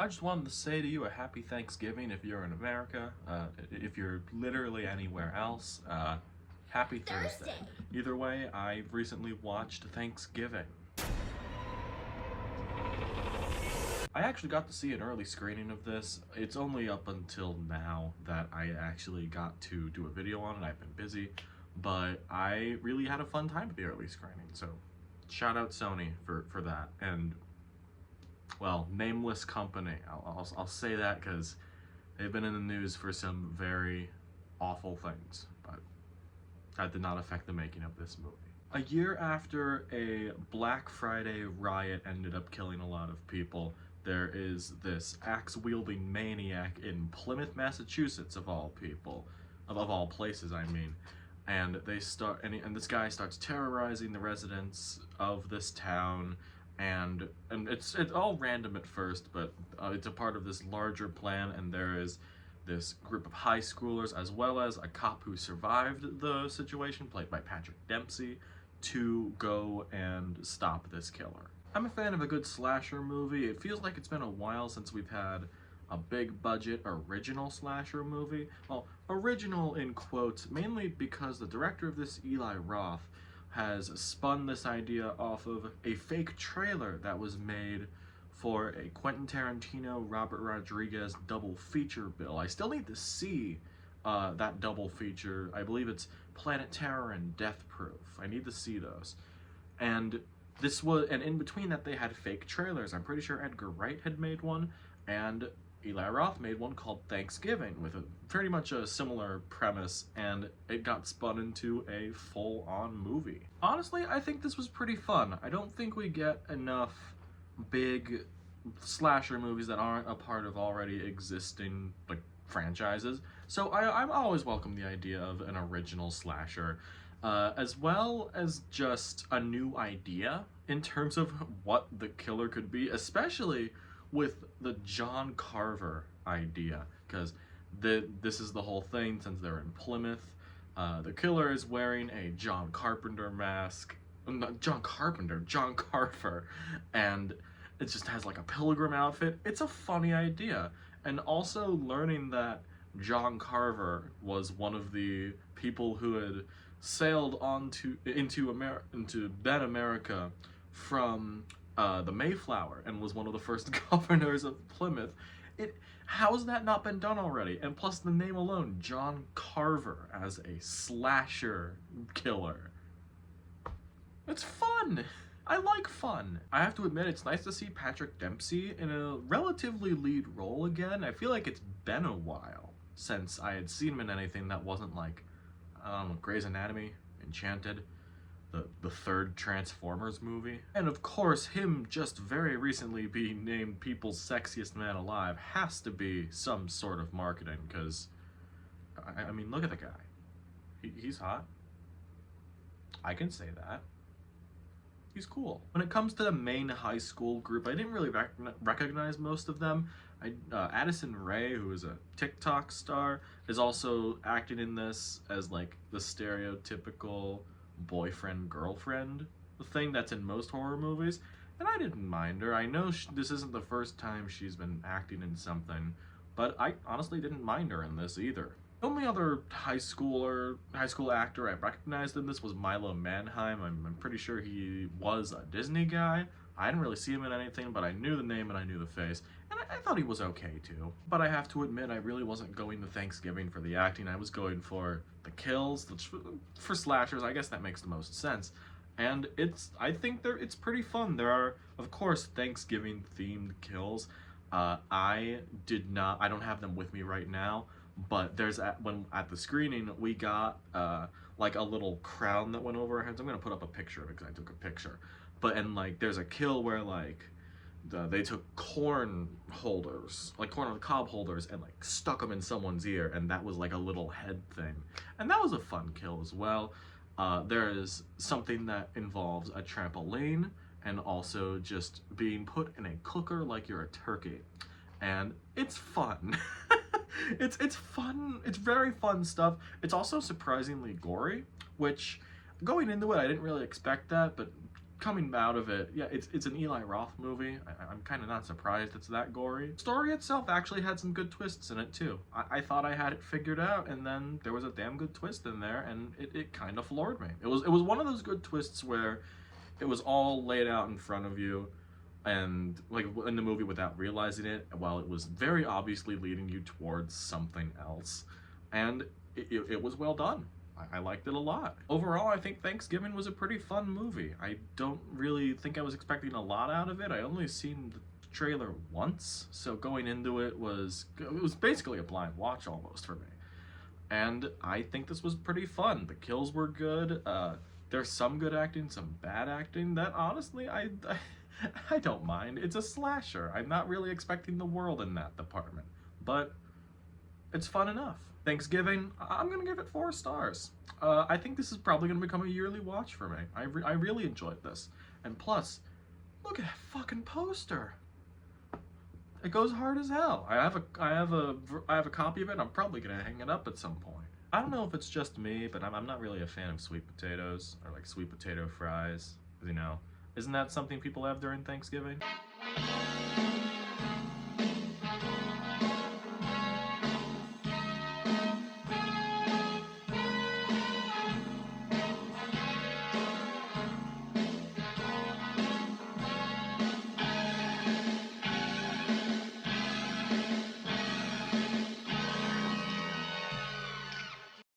I just wanted to say to you a happy Thanksgiving if you're in America. If you're literally anywhere else, happy Thursday. Either way, I recently watched Thanksgiving. I actually got to see an early screening of this. It's only up until now that I actually got to do a video on it. I've been busy, but I really had a fun time at the early screening. So shout out Sony for that. And well, nameless company. I'll say that because they've been in the news for some very awful things, but that did not affect the making of this movie. A year after a Black Friday riot ended up killing a lot of people, there is this axe-wielding maniac in Plymouth, Massachusetts, of all people, of all places, I mean. And and this guy starts terrorizing the residents of this town, and it's all random at first, but it's a part of this larger plan. And there is this group of high schoolers, as well as a cop who survived the situation, played by Patrick Dempsey, to go and stop this killer. I'm a fan of a good slasher movie. It feels like it's been a while since we've had a big budget original slasher movie. Well, original in quotes, mainly because the director of this, Eli Roth, has spun this idea off of a fake trailer that was made for a Quentin Tarantino, Robert Rodriguez double feature bill. I still need to see that double feature. I believe it's Planet Terror and Death Proof. I need to see those. And in between that they had fake trailers. I'm pretty sure Edgar Wright had made one, and Eli Roth made one called Thanksgiving with pretty much a similar premise, and it got spun into a full-on movie. Honestly, I think this was pretty fun. I don't think we get enough big slasher movies that aren't a part of already existing franchises, so I'm always welcome the idea of an original slasher. As well as just a new idea in terms of what the killer could be, especially with the John Carver idea, because this is the whole thing. Since they're in Plymouth, the killer is wearing a John Carpenter mask. Not John Carpenter, John Carver, and it just has like a pilgrim outfit. It's a funny idea, and also learning that John Carver was one of the people who had sailed into then America from the Mayflower and was one of the first governors of Plymouth. How has that not been done already? And plus the name alone, John Carver as a slasher killer. It's fun! I like fun. I have to admit, it's nice to see Patrick Dempsey in a relatively lead role again. I feel like it's been a while since I had seen him in anything that wasn't like, I don't know, Grey's Anatomy, Enchanted, the third Transformers movie. And of course, him just very recently being named People's Sexiest Man Alive has to be some sort of marketing, because, I mean, look at the guy. He's hot. I can say that. He's cool. When it comes to the main high school group, I didn't really recognize most of them. Addison Rae, who is a TikTok star, is also acting in this as like the stereotypical boyfriend-girlfriend thing that's in most horror movies, and I didn't mind her. I know this isn't the first time she's been acting in something, but I honestly didn't mind her in this either. The only other high school actor I recognized in this was Milo Manheim. I'm pretty sure he was a Disney guy. I didn't really see him in anything, but I knew the name and I knew the face, and I thought he was okay too. But I have to admit, I really wasn't going to Thanksgiving for the acting. I was going for the kills, which for slashers, I guess that makes the most sense. And I think it's pretty fun. There are, of course, Thanksgiving themed kills. I don't have them with me right now, but at the screening we got like a little crown that went over our heads. I'm gonna put up a picture of it because I took a picture. And like there's a kill where like they took corn on the cob holders, and like stuck them in someone's ear, and that was like a little head thing, and that was a fun kill as well. There is something that involves a trampoline and also just being put in a cooker like you're a turkey, and it's fun. It's fun. It's very fun stuff. It's also surprisingly gory, which going into it I didn't really expect that, but coming out of it, yeah, it's an Eli Roth movie. I'm kind of not surprised it's that gory. Story itself actually had some good twists in it too. I thought I had it figured out, and then there was a damn good twist in there, and it kind of floored me. It was one of those good twists where it was all laid out in front of you, and like in the movie without realizing it, while it was very obviously leading you towards something else, and it was well done. I liked it a lot. Overall, I think Thanksgiving was a pretty fun movie. I don't really think I was expecting a lot out of it. I only seen the trailer once, so going into it was basically a blind watch almost for me. And I think this was pretty fun. The kills were good. There's some good acting, some bad acting that honestly I don't mind. It's a slasher. I'm not really expecting the world in that department, but it's fun enough. Thanksgiving, I'm gonna give it 4 stars. I think this is probably gonna become a yearly watch for me. I really enjoyed this, and plus, look at that fucking poster. It goes hard as hell. I have a copy of it. And I'm probably gonna hang it up at some point. I don't know if it's just me, but I'm not really a fan of sweet potatoes or like sweet potato fries. You know, isn't that something people have during Thanksgiving?